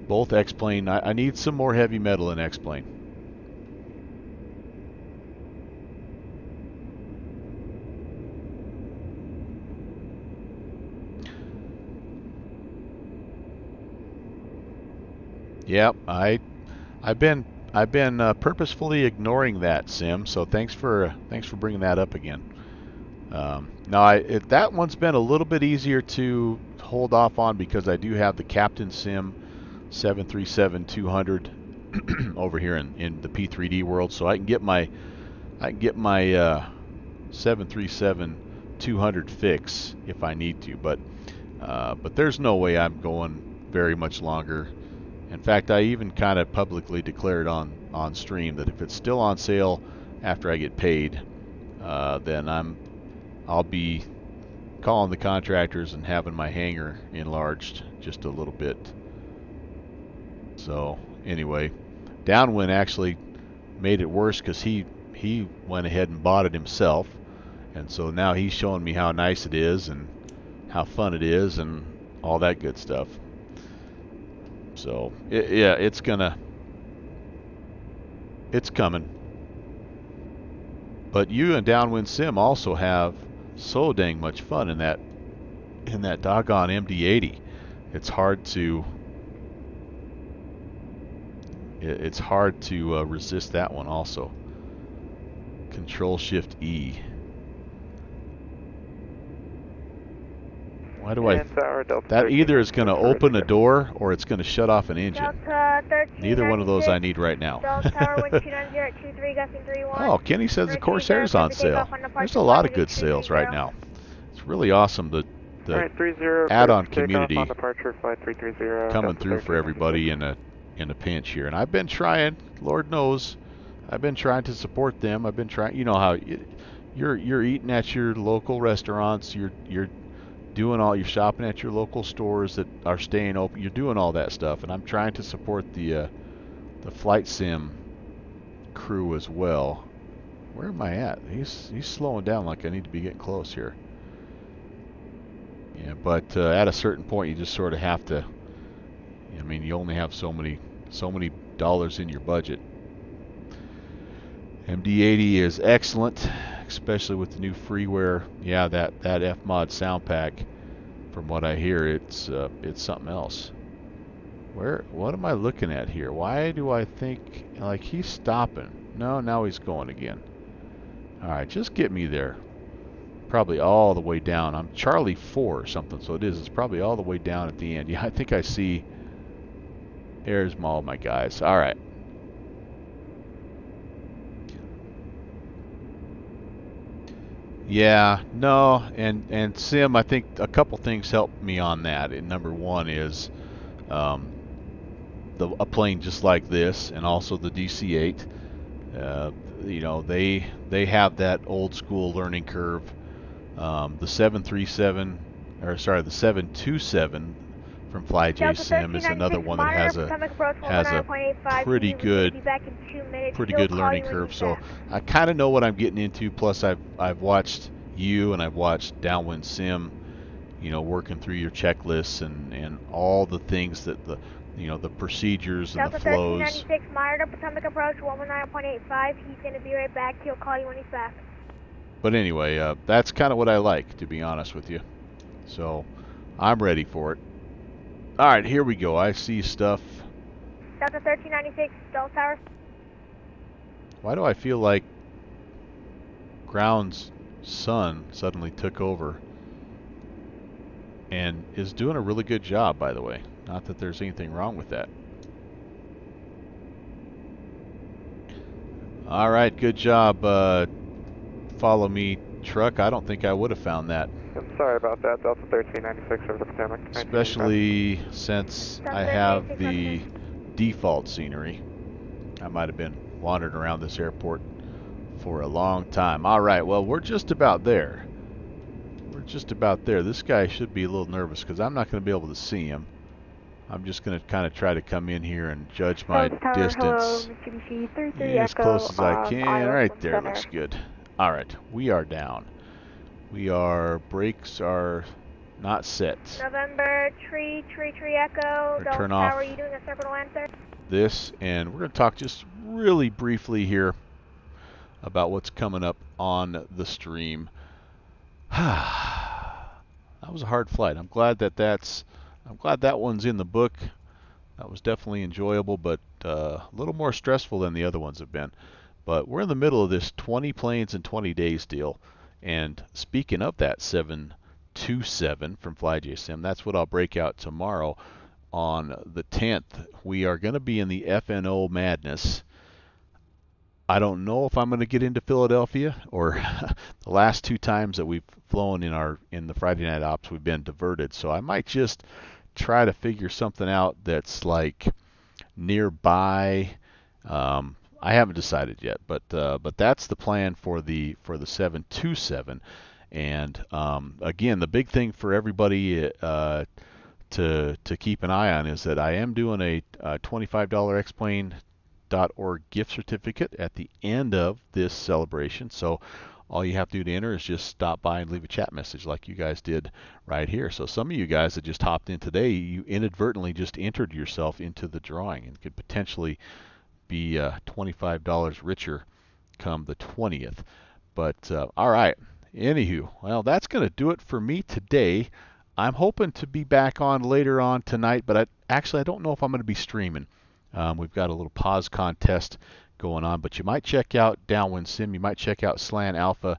A: Both X-Plane. I need some more heavy metal in X-Plane. Yep, I've been purposefully ignoring that, Sim. So thanks for bringing that up again. Now that one's been a little bit easier to hold off on because I do have the Captain Sim 737-200 over here in the P3D world, so I can get my 737-200 fix if I need to. But there's no way I'm going very much longer. In fact, I even kind of publicly declared on stream that if it's still on sale after I get paid, then I'll be calling the contractors and having my hangar enlarged just a little bit. So anyway, Downwind actually made it worse because he went ahead and bought it himself, and so now he's showing me how nice it is and how fun it is and all that good stuff. So yeah, it's coming. But you and Downwind Sim also have so dang much fun in that doggone MD-80. It's hard to It's hard to resist that one also. Control Shift E. Why do I... That either is going to open a door or it's going to shut off an engine. Neither one of those I need right now. Oh, Kenny says the Corsair's on sale. There's a lot of good sales right now. It's really awesome, the add-on community coming through for everybody in a pinch here. And I've been trying, Lord knows, I've been trying to support them. I've been trying, you know how you're eating at your local restaurants, you're doing all, you're shopping at your local stores that are staying open. You're doing all that stuff, and I'm trying to support the flight sim crew as well. Where am I at? He's slowing down like I need to be getting close here. Yeah, but at a certain point, you just sort of have to. I mean, you only have so many dollars in your budget. MD80 is excellent, especially with the new freeware. Yeah, that F-Mod sound pack. From what I hear, it's something else. What am I looking at here? Why do I think like he's stopping? No, now he's going again. All right, just get me there. Probably all the way down. I'm Charlie 4 or something, so it's probably all the way down at the end. Yeah, I think I see. There's all my guys. All right. Yeah, no, and Sim, I think a couple things helped me on that. And number one is a plane just like this, and also the DC-8. You know, they have that old school learning curve. The 727 from FlyJSim is another one that has a pretty good learning curve. So I kind of know what I'm getting into. Plus, I've watched you and I've watched Downwind Sim, you know, working through your checklists and all the things that the procedures and the flows.
G: 1396, Meyer to Potomac approach 119.85. He's going to be right back. He'll call you when he's back.
A: But anyway, that's kind of what I like, to be honest with you. So I'm ready for it. All right, here we go. I see stuff.
G: Delta 1396, Delta Tower.
A: Why do I feel like Ground's son suddenly took over and is doing a really good job, by the way? Not that there's anything wrong with that. All right, good job. Follow me, truck. I don't think I would have found that.
B: I'm sorry about that. Delta 1396 over the Potomac.
A: Especially since I have the default scenery. I might have been wandering around this airport for a long time. All right, well, we're just about there. We're just about there. This guy should be a little nervous because I'm not going to be able to see him. I'm just going to kind of try to come in here and judge my distance as close as I can. Right there, looks good. All right, we are down. Brakes are not set.
G: November, tree echo. Delta
A: Turn off
G: Tower, are you doing a circle to land, sir?
A: this, and we're going to talk just really briefly here about what's coming up on the stream. That was a hard flight. I'm glad that one's in the book. That was definitely enjoyable, but a little more stressful than the other ones have been. But we're in the middle of this 20 planes in 20 days deal. And speaking of that 727 from FlyJSim, that's what I'll break out tomorrow on the 10th. We are going to be in the FNO madness. I don't know if I'm going to get into Philadelphia, or the last two times that we've flown in the Friday night ops, we've been diverted. So I might just try to figure something out that's like nearby. I haven't decided yet, but that's the plan for the 727. And again, the big thing for everybody to keep an eye on is that I am doing a $25 X-Plane.org gift certificate at the end of this celebration. So all you have to do to enter is just stop by and leave a chat message like you guys did right here. So some of you guys that just hopped in today, you inadvertently just entered yourself into the drawing and could potentially be $25 richer come the 20th. But all right, anywho, well, that's going to do it for me today. I'm hoping to be back on later on tonight, but I don't know if I'm going to be streaming. We've got a little pause contest going on, but you might check out Downwind Sim. You might check out Slan Alpha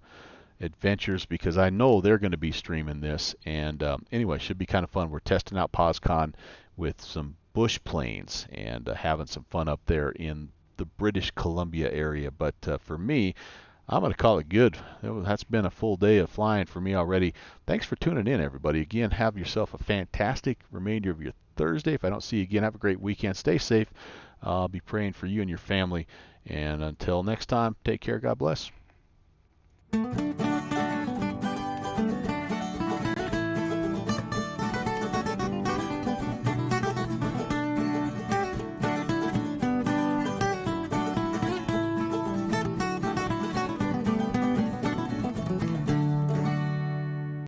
A: Adventures because I know they're going to be streaming this. And anyway, should be kind of fun. We're testing out PosCon with some bush planes and having some fun up there in the British Columbia area. But for me, I'm going to call it good. That's been a full day of flying for me already. Thanks for tuning in, everybody. Again, have yourself a fantastic remainder of your Thursday. If I don't see you again, have a great weekend. Stay safe. I'll be praying for you and your family. And until next time, take care. God bless.